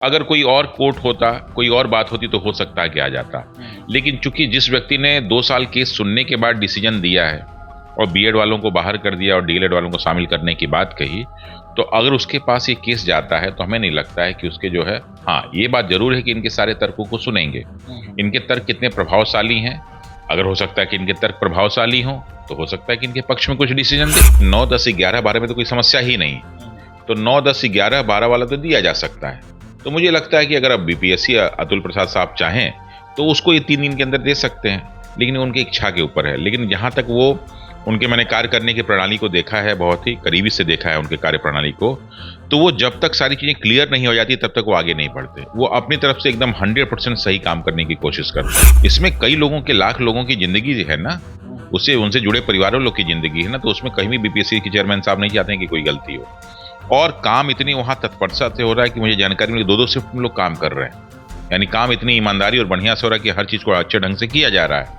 अगर कोई और कोर्ट होता, कोई और बात होती तो हो सकता है कि आ जाता। लेकिन चूंकि जिस व्यक्ति ने 2 साल केस सुनने के बाद डिसीजन दिया है और बीएड वालों को बाहर कर दिया और डीएलएड वालों को शामिल करने की बात कही, तो अगर उसके पास ये केस जाता है तो हमें नहीं लगता है कि उसके जो है, हाँ ये बात जरूर है कि इनके सारे तर्कों को सुनेंगे। इनके तर्क कितने प्रभावशाली हैं, अगर हो सकता है कि इनके तर्क प्रभावशाली हों तो हो सकता है कि इनके पक्ष में कुछ डिसीजन दे। 9, 10, 11, 12 में तो कोई समस्या ही नहीं, तो 9, 10, 11, 12 वाला तो दिया जा सकता है। तो मुझे लगता है कि अगर अब बीपीएससी अतुल प्रसाद साहब चाहें तो उसको ये 3 दिन के अंदर दे सकते हैं, लेकिन उनकी इच्छा के ऊपर है। लेकिन जहां तक वो उनके मैंने कार्य करने की प्रणाली को देखा है, बहुत ही करीबी से देखा है उनके कार्य प्रणाली को, तो वो जब तक सारी चीजें क्लियर नहीं हो जाती तब तक वो आगे नहीं बढ़ते। वो अपनी तरफ से एकदम 100% सही काम करने की कोशिश करते हैं। इसमें कई लोगों के, लाख लोगों की जिंदगी है ना, उससे उनसे जुड़े परिवारों लोग की जिंदगी है ना, तो उसमें कहीं भी बीपीएससी के चेयरमैन साहब नहीं चाहते हैं कि कोई गलती हो। और काम इतनी वहां तत्परता से हो रहा है कि मुझे जानकारी मिली 2-2 शिफ्ट में लोग काम कर रहे हैं, यानी काम इतनी ईमानदारी और बढ़िया से हो रहा है कि हर चीज को अच्छे ढंग से किया जा रहा है।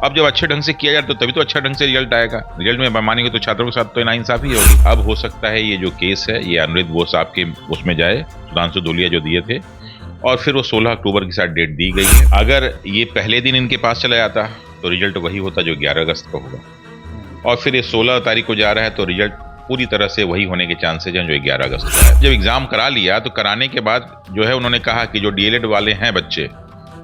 अब जब अच्छे ढंग से किया जाए तो तभी तो अच्छा ढंग से रिजल्ट आएगा। रिजल्ट में बेईमानी हो तो छात्रों के साथ तो नाइंसाफी होगी। अब हो सकता है ये जो केस है ये अनिरुद्ध बोस साहब के उसमें जाए, सुधांशु धूलिया जो दिए थे, और फिर वो 16 अक्टूबर की शायद डेट दी गई है। अगर ये पहले दिन इनके पास चला जाता तो रिजल्ट वही होता जो 11 अगस्त को होगा, और फिर ये 16 तारीख को जा रहा है तो रिजल्ट पूरी तरह से वही होने के चांसेज हैं जो 11 अगस्त को है। जब एग्जाम करा लिया तो कराने के बाद जो है उन्होंने कहा कि जो डीएलएड वाले हैं बच्चे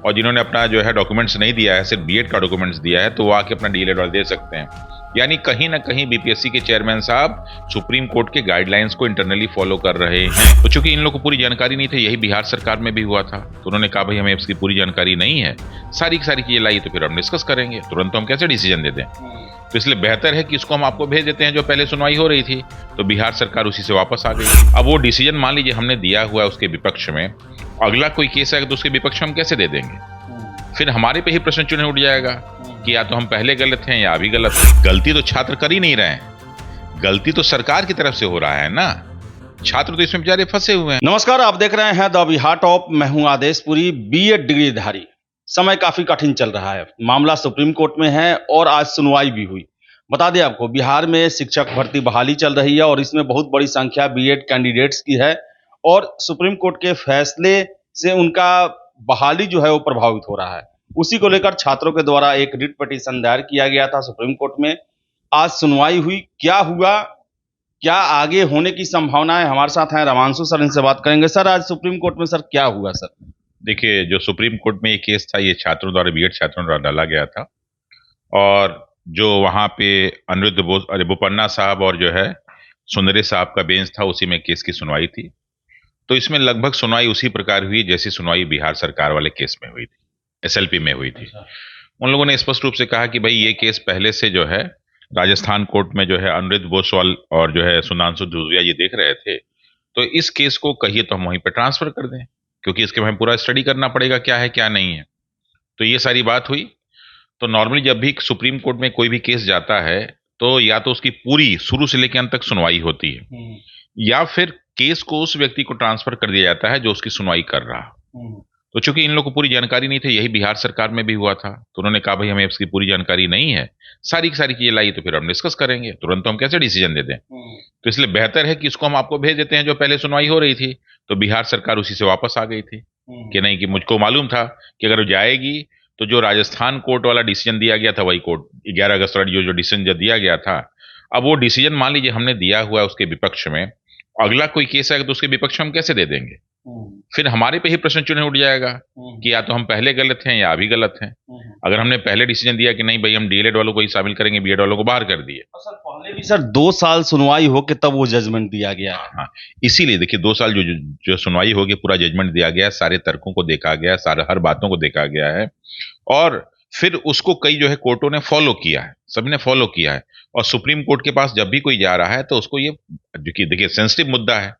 और जिन्होंने अपना जो है डॉक्यूमेंट्स नहीं दिया है, सिर्फ बीएड का डॉक्यूमेंट्स दिया है, तो वो आके अपना डीएलएड वाले दे सकते हैं। यानी कहीं ना कहीं बीपीएससी के चेयरमैन साहब सुप्रीम कोर्ट के गाइडलाइंस को इंटरनली फॉलो कर रहे हैं। तो चूंकि इन लोगों को पूरी जानकारी नहीं थी, यही बिहार सरकार में भी हुआ था, तो उन्होंने कहा भाई हमें इसकी पूरी जानकारी नहीं है, सारी की सारी चीजें लाई तो फिर हम डिस्कस करेंगे, तुरंत तो हम कैसे डिसीजन दे दें। तो इसलिए बेहतर है कि इसको हम आपको भेज देते हैं। जो पहले सुनवाई हो रही थी तो बिहार सरकार उसी से वापस आ गई। अब वो डिसीजन मान लीजिए हमने दिया हुआ है उसके विपक्ष में, अगला कोई केस है तो उसके विपक्ष में हम कैसे दे देंगे? फिर हमारे पे ही प्रश्न चिन्ह उठ जाएगा कि या तो हम पहले गलत हैं या अभी गलत हैं। गलती तो छात्र कर ही नहीं रहे हैं, गलती तो सरकार की तरफ से हो रहा है ना, छात्र तो इसमें बेचारे फंसे हुए हैं। नमस्कार, आप देख रहे हैं द बिहार टॉप। मैं हूं आदेशपुरी, बीएड डिग्रीधारी। समय काफी कठिन चल रहा है, मामला सुप्रीम कोर्ट में है और आज सुनवाई भी हुई। बता दें आपको, बिहार में शिक्षक भर्ती बहाली चल रही है और इसमें बहुत बड़ी संख्या बीएड कैंडिडेट्स की है, और सुप्रीम कोर्ट के फैसले से उनका बहाली जो है वो प्रभावित हो रहा है। उसी को लेकर छात्रों के द्वारा एक रिट पिटीशन दायर किया गया था सुप्रीम कोर्ट में। आज सुनवाई हुई, क्या हुआ, क्या आगे होने की संभावना है? हमारे साथ हैं रमांशु सर, इनसे बात करेंगे। सर, आज सुप्रीम कोर्ट में सर क्या हुआ? सर देखिए, जो सुप्रीम कोर्ट में ये केस था ये छात्रों द्वारा, बीएड छात्रों द्वारा डाला गया था, और जो वहां पे अनिरुद्ध बोस, अरे बोपन्ना साहब और जो है सुंदरे साहब का बेंच था, उसी में केस की सुनवाई थी। तो इसमें लगभग सुनवाई उसी प्रकार हुई जैसी सुनवाई बिहार सरकार वाले केस में हुई थी, एसएलपी में हुई थी। उन लोगों ने स्पष्ट रूप से कहा कि भाई ये केस पहले से जो है राजस्थान कोर्ट में जो है अनिरुद्ध बोसवाल और जो है सुधांशु धूलिया जी देख रहे थे, तो इस केस को कहिए तो हम वहीं पर ट्रांसफर कर दें, क्योंकि इसके हमें पूरा स्टडी करना पड़ेगा क्या है क्या नहीं है। तो ये सारी बात हुई। तो नॉर्मली जब भी सुप्रीम कोर्ट में कोई भी केस जाता है तो या तो उसकी पूरी शुरू से लेकर अंत तक सुनवाई होती है, या फिर केस को उस व्यक्ति को ट्रांसफर कर दिया जाता है जो उसकी सुनवाई कर रहा है। तो चूंकि इन लोगों को पूरी जानकारी नहीं थी, यही बिहार सरकार में भी हुआ था, तो उन्होंने कहा भाई हमें इसकी पूरी जानकारी नहीं है, सारी की सारी चीजें लाई तो फिर हम डिस्कस करेंगे, तुरंत तो हम कैसे डिसीजन दे दें। तो इसलिए बेहतर है कि इसको हम आपको भेज देते हैं। जो पहले सुनवाई हो रही थी तो बिहार सरकार उसी से वापस आ गई थी कि नहीं, कि मुझको मालूम था कि अगर जाएगी तो जो राजस्थान कोर्ट वाला डिसीजन दिया गया था वही कोर्ट 11 अगस्त वाला जो डिसीजन दिया गया था, अब वो डिसीजन मान लीजिए हमने दिया हुआ है उसके विपक्ष में, अगला कोई केस है तो उसके विपक्ष में हम कैसे दे देंगे? फिर हमारे पे ही प्रश्न चिन्ह उठ जाएगा कि या तो हम पहले गलत हैं या अभी गलत हैं। अगर हमने पहले डिसीजन दिया कि नहीं भाई हम डीएलएड वालों को ही शामिल करेंगे, बीएड वालों को बाहर कर दिए। सर पहले भी सर 2 साल सुनवाई हो के तब वो जजमेंट दिया गया है। हाँ, इसीलिए देखिए 2 साल जो सुनवाई होगी, पूरा जजमेंट दिया गया, सारे तर्कों को देखा गया, सारे हर बातों को देखा गया है, और फिर उसको कई जो है कोर्टों ने फॉलो किया है, सभी ने फॉलो किया है। और सुप्रीम कोर्ट के पास जब भी कोई जा रहा है तो उसको ये, जो कि देखिए सेंसिटिव मुद्दा है,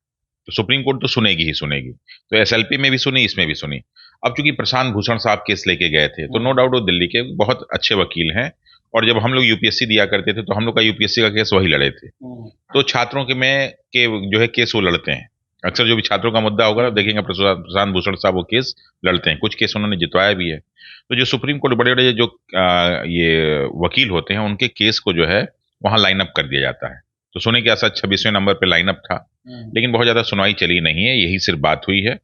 तो सुप्रीम कोर्ट तो सुनेगी ही सुनेगी। तो एसएलपी में भी सुनी, इसमें भी सुनी। अब चूंकि प्रशांत भूषण साहब केस लेके गए थे तो नो डाउट वो दिल्ली के बहुत अच्छे वकील हैं, और जब हम लोग यूपीएससी दिया करते थे तो हम लोग का यूपीएससी का केस वही लड़े थे। तो छात्रों के में के जो है केस वो लड़ते हैं अक्सर, जो भी छात्रों का मुद्दा होगा देखेंगे प्रशांत भूषण साहब वो केस लड़ते हैं, कुछ केस उन्होंने जितवाया भी है। तो जो सुप्रीम कोर्ट बड़े बड़े जो ये वकील होते हैं उनके केस को जो है वहां लाइन अप कर दिया जाता है। तो सुने के ऐसा 26वें नंबर पे लाइन अप था, लेकिन बहुत ज्यादा सुनवाई चली नहीं है, यही सिर्फ बात हुई है।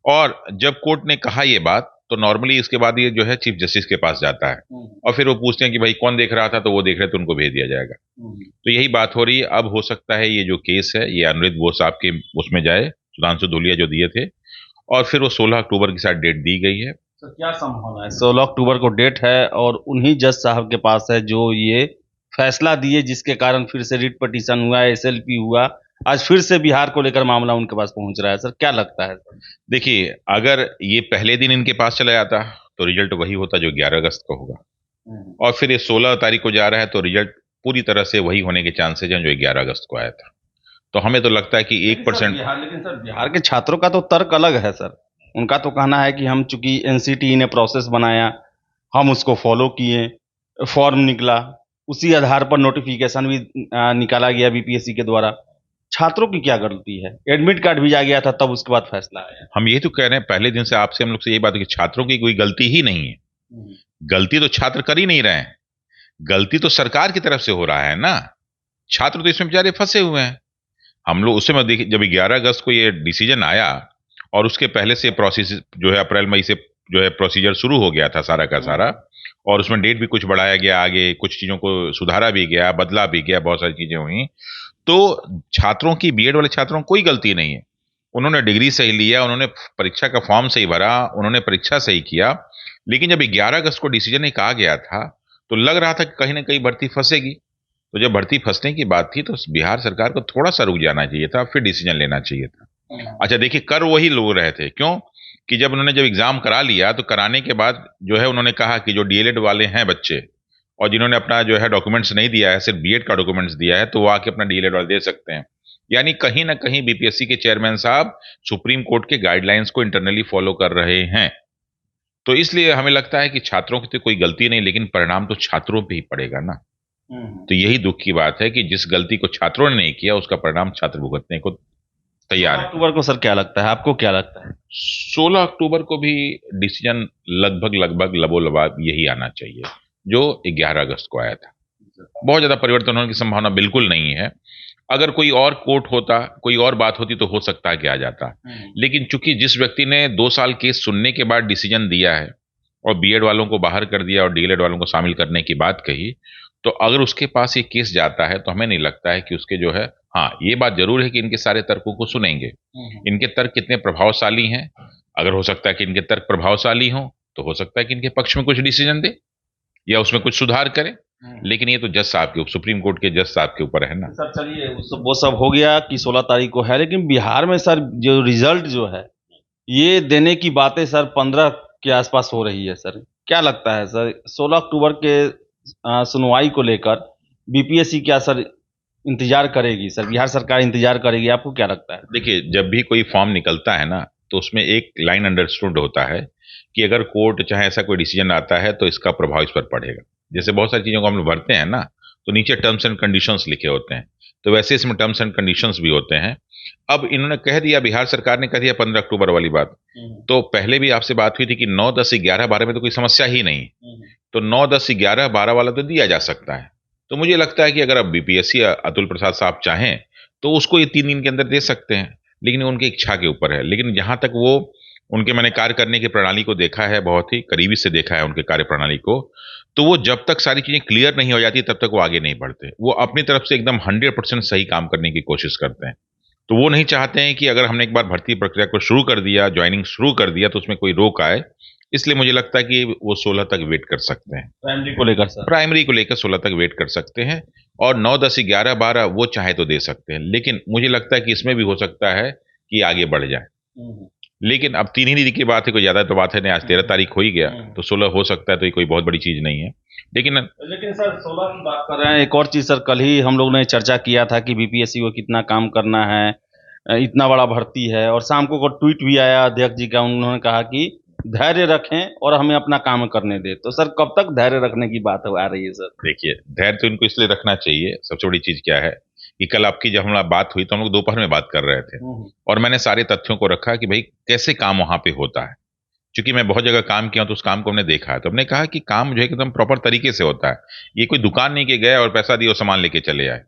और जब कोर्ट ने कहा ये बात तो नॉर्मली इसके बाद ये जो है चीफ जस्टिस के पास जाता है और फिर वो पूछते हैं कि भाई कौन देख रहा था, तो वो देख रहे थे, उनको भेज दिया जाएगा। तो यही बात हो रही है। अब हो सकता है ये जो केस है ये अनिरुद्ध बोस साहब के उसमें जाए, सुधांशु धूलिया जो दिए थे, और फिर वो 16 अक्टूबर की शायद डेट दी गई है। तो क्या संभावना है? 16 अक्टूबर को डेट है और उन्हीं जज साहब के पास है जो ये फैसला दिए, जिसके कारण फिर से रिट पिटीशन हुआ, एसएलपी हुआ, आज फिर से बिहार को लेकर मामला उनके पास पहुंच रहा है। सर क्या लगता है? देखिए, अगर ये पहले दिन इनके पास चला जाता तो रिजल्ट वही होता जो 11 अगस्त को होगा, और फिर ये 16 तारीख को जा रहा है तो रिजल्ट पूरी तरह से वही होने के चांसेज हैं जो 11 अगस्त को आया था। तो हमें तो लगता है कि 1%। लेकिन सर बिहार के छात्रों का तो तर्क अलग है सर। उनका तो कहना है कि हम चूंकि एनसीटी ने प्रोसेस बनाया, हम उसको फॉलो किए, फॉर्म निकला, उसी आधार पर नोटिफिकेशन भी निकाला गया बीपीएससी के द्वारा। छात्रों की क्या गलती है? एडमिट कार्ड भेजा गया था तब उसके बाद फैसला आया। हम यही तो कह रहे हैं पहले दिन से आपसे, हम लोग से यही बात है कि छात्रों की कोई गलती ही नहीं है। गलती तो छात्र कर ही नहीं रहे हैं, गलती तो सरकार की तरफ से हो रहा है ना। छात्र तो इसमें बेचारे फंसे हुए हैं। हम लोग उस समय देखिए, जब 11 अगस्त को ये डिसीजन आया और उसके पहले से प्रोसेस जो है अप्रैल मई से जो है प्रोसीजर शुरू हो गया था सारा का सारा, और उसमें डेट भी कुछ बढ़ाया गया, आगे कुछ चीजों को सुधारा भी गया, बदला भी गया, बहुत सारी चीजें हुई। तो छात्रों की, बीएड वाले छात्रों को कोई गलती नहीं है। उन्होंने डिग्री सही लिया, उन्होंने परीक्षा का फॉर्म सही भरा, उन्होंने परीक्षा सही किया। लेकिन जब 11 अगस्त को डिसीजन एक आ गया था तो लग रहा था कि कहीं ना कहीं भर्ती फंसेगी। तो जब भर्ती फंसने की बात थी तो बिहार सरकार को थोड़ा सा रुक जाना चाहिए था, फिर डिसीजन लेना चाहिए था। अच्छा देखिए, कर वही लोग रहे थे, क्यों कि जब उन्होंने जब एग्जाम करा लिया तो कराने के बाद जो है उन्होंने कहा कि जो डीएलएड वाले हैं बच्चे और जिन्होंने अपना जो है डॉक्यूमेंट्स नहीं दिया है, सिर्फ बीएड का डॉक्यूमेंट्स दिया है, तो वो आके अपना डीएलएड वाले दे सकते हैं। यानी कहीं ना कहीं बीपीएससी के चेयरमैन साहब सुप्रीम कोर्ट के गाइडलाइंस को इंटरनली फॉलो कर रहे हैं। तो इसलिए हमें लगता है कि छात्रों की तो कोई गलती नहीं, लेकिन परिणाम तो छात्रों पे ही पड़ेगा ना। तो यही दुख की बात है कि जिस गलती को छात्रों ने नहीं किया उसका परिणाम छात्र भुगतने को तैयार है। अक्टूबर को सर क्या लगता है, आपको क्या लगता है? 16 अक्टूबर को भी डिसीजन लगभग लबोलबाब यही आना चाहिए जो 11 अगस्त को आया था। बहुत ज्यादा परिवर्तन होने की संभावना बिल्कुल नहीं है। अगर कोई और कोर्ट होता, कोई और बात होती तो हो सकता है कि आ जाता, लेकिन चूंकि जिस व्यक्ति ने 2 साल केस सुनने के बाद डिसीजन दिया है और बीएड वालों को बाहर कर दिया और डीएलएड वालों को शामिल करने की बात कही, तो अगर उसके पास ये केस जाता है तो हमें नहीं लगता है कि उसके जो है, हाँ ये बात जरूर है कि इनके सारे तर्कों को सुनेंगे। इनके तर्क कितने प्रभावशाली हैं, अगर हो सकता है कि इनके तर्क प्रभावशाली हों तो हो सकता है कि इनके पक्ष में कुछ डिसीजन दे या उसमें कुछ सुधार करे। लेकिन ये तो जज साहब के, सुप्रीम कोर्ट के जज साहब के ऊपर है ना। सर चलिए वो सब हो गया कि 16 तारीख को है, लेकिन बिहार में सर जो रिजल्ट जो है ये देने की बातें सर 15 के आसपास हो रही है। सर क्या लगता है सर 16 अक्टूबर के सुनवाई को लेकर बीपीएससी क्या सर इंतजार करेगी? सर बिहार सरकार इंतजार करेगी, आपको क्या लगता है? देखिए, जब भी कोई फॉर्म निकलता है ना तो उसमें एक लाइन अंडरस्टूड होता है कि अगर कोर्ट चाहे ऐसा कोई डिसीजन आता है तो इसका प्रभाव इस पर पड़ेगा। जैसे बहुत सारी चीजों को हम लोग भरते हैं ना तो नीचे टर्म्स एंड कंडीशंस लिखे होते हैं, तो वैसे इसमें टर्म्स एंड कंडीशंस भी होते हैं। अब इन्होंने कह दिया, बिहार सरकार ने कह दिया 15 अक्टूबर वाली बात, तो पहले भी आपसे बात हुई थी कि 9, 10, 11, 12 में तो कोई समस्या ही नहीं, तो 9, 10, 11, 12 वाला तो दिया जा सकता है। तो मुझे लगता है कि अगर अब बीपीएससी अतुल प्रसाद साहब चाहें तो उसको ये 3 दिन के अंदर दे सकते हैं, लेकिन उनकी इच्छा के ऊपर है। लेकिन जहां तक वो उनके, मैंने कार्य करने की प्रणाली को देखा है, बहुत ही करीबी से देखा है उनके कार्य प्रणाली को, तो वो जब तक सारी चीजें क्लियर नहीं हो जाती तब तक वो आगे नहीं बढ़ते। वो अपनी तरफ से एकदम 100% सही काम करने की कोशिश करते हैं। तो वो नहीं चाहते हैं कि अगर हमने एक बार भर्ती प्रक्रिया को शुरू कर दिया, ज्वाइनिंग शुरू कर दिया, तो उसमें कोई रोक आए। इसलिए मुझे लगता है कि वो 16 तक वेट कर सकते हैं। प्राइमरी को लेकर सर, प्राइमरी को लेकर 16 तक वेट कर सकते हैं, और 9, 10, 11, 12 वो चाहे तो दे सकते हैं। लेकिन मुझे लगता है कि इसमें भी हो सकता है कि आगे बढ़ जाए। लेकिन अब 3 ही दिन की बात है, कोई ज्यादा तो बात है नहीं। आज 13 तारीख हो ही गया, तो 16 हो सकता है, तो ये कोई बहुत बड़ी चीज नहीं है। लेकिन सर 16 की बात कर रहे हैं, एक और चीज सर, कल ही हम लोग ने चर्चा किया था कि बीपीएससी को कितना काम करना है, इतना बड़ा भर्ती है, और शाम को ट्वीट भी आया अध्यक्ष जी का, उन्होंने कहा कि धैर्य रखें और हमें अपना काम करने दें। तो सर कब तक धैर्य रखने की बात आ रही है सर? देखिए, धैर्य तो इनको इसलिए रखना चाहिए, सबसे बड़ी चीज क्या है कि कल आपकी जब हमारी बात हुई तो हम लोग दोपहर में बात कर रहे थे, और मैंने सारे तथ्यों को रखा कि भाई कैसे काम वहां पे होता है। क्योंकि मैं बहुत जगह काम किया तो उस काम को हमने देखा है, तो हमने कहा कि काम जो है एकदम प्रॉपर तरीके से होता है। ये कोई दुकान नहीं के गए और पैसा दिए और सामान लेके चले आए।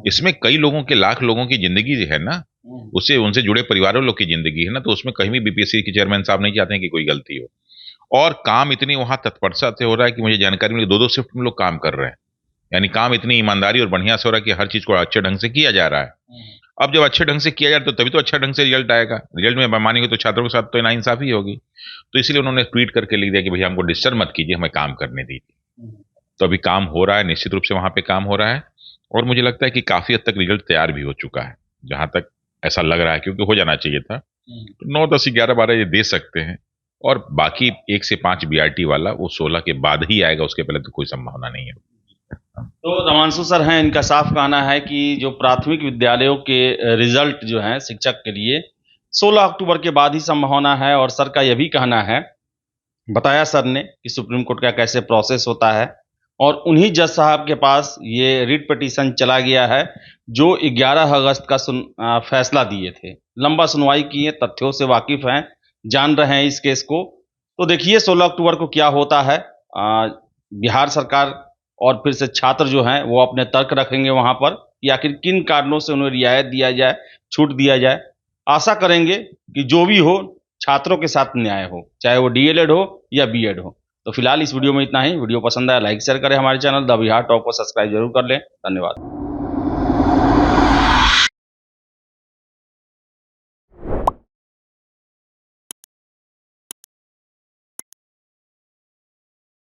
इसमें कई लोगों के, लाख लोगों की जिंदगी है ना, उससे उनसे जुड़े परिवारों लोग की जिंदगी है ना, तो उसमें कहीं भी बीपीएससी के चेयरमैन साहब नहीं चाहते हैं कि कोई गलती हो। और काम इतनी वहां तत्परता से हो रहा है कि मुझे जानकारी मिली, 2-2 शिफ्ट में लोग काम कर रहे हैं। यानी काम इतनी ईमानदारी और बढ़िया से हो रहा है कि हर चीज को अच्छे ढंग से किया जा रहा है। अब जब अच्छे ढंग से किया जाए तो तभी तो अच्छा ढंग से रिजल्ट आएगा। रिजल्ट में बेईमानी हुई तो छात्रों के साथ तो नाइंसाफी होगी। तो इसलिए उन्होंने ट्वीट करके लिख दिया कि भैया हमको डिस्टर्ब मत कीजिए, हमें काम करने दीजिए। तो अभी काम हो रहा है, निश्चित रूप से वहां पे काम हो रहा है, और मुझे लगता है कि काफी हद तक रिजल्ट तैयार भी हो चुका है, जहां तक ऐसा लग रहा है, क्योंकि हो जाना चाहिए था। तो 9, 10, 11, 12 ये दे सकते हैं, और बाकी 1 से 5 बीआरटी वाला वो 16 के बाद ही आएगा, उसके पहले तो कोई संभावना नहीं है। तो रमांशु सर हैं, इनका साफ कहना है कि जो प्राथमिक विद्यालयों के रिजल्ट जो हैं शिक्षक के लिए 16 अक्टूबर के बाद ही संभावना है। और सर का यह भी कहना है, बताया सर ने कि सुप्रीम कोर्ट का कैसे प्रोसेस होता है, और उन्हीं जज साहब के पास ये रिट पिटीशन चला गया है जो 11 अगस्त का फैसला दिए थे। लंबा सुनवाई किए, तथ्यों से वाकिफ हैं, जान रहे हैं इस केस को। तो देखिए 16 अक्टूबर को क्या होता है। बिहार सरकार और फिर से छात्र जो हैं वो अपने तर्क रखेंगे वहां पर कि आखिर किन कारणों से उन्हें रियायत दिया जाए, छूट दिया जाए। आशा करेंगे कि जो भी हो छात्रों के साथ न्याय हो, चाहे वो डीएलएड हो या बीएड हो। तो फिलहाल इस वीडियो में इतना ही। वीडियो पसंद आया लाइक शेयर करें, हमारे चैनल द बिहार टॉप को सब्सक्राइब जरूर कर लें। धन्यवाद।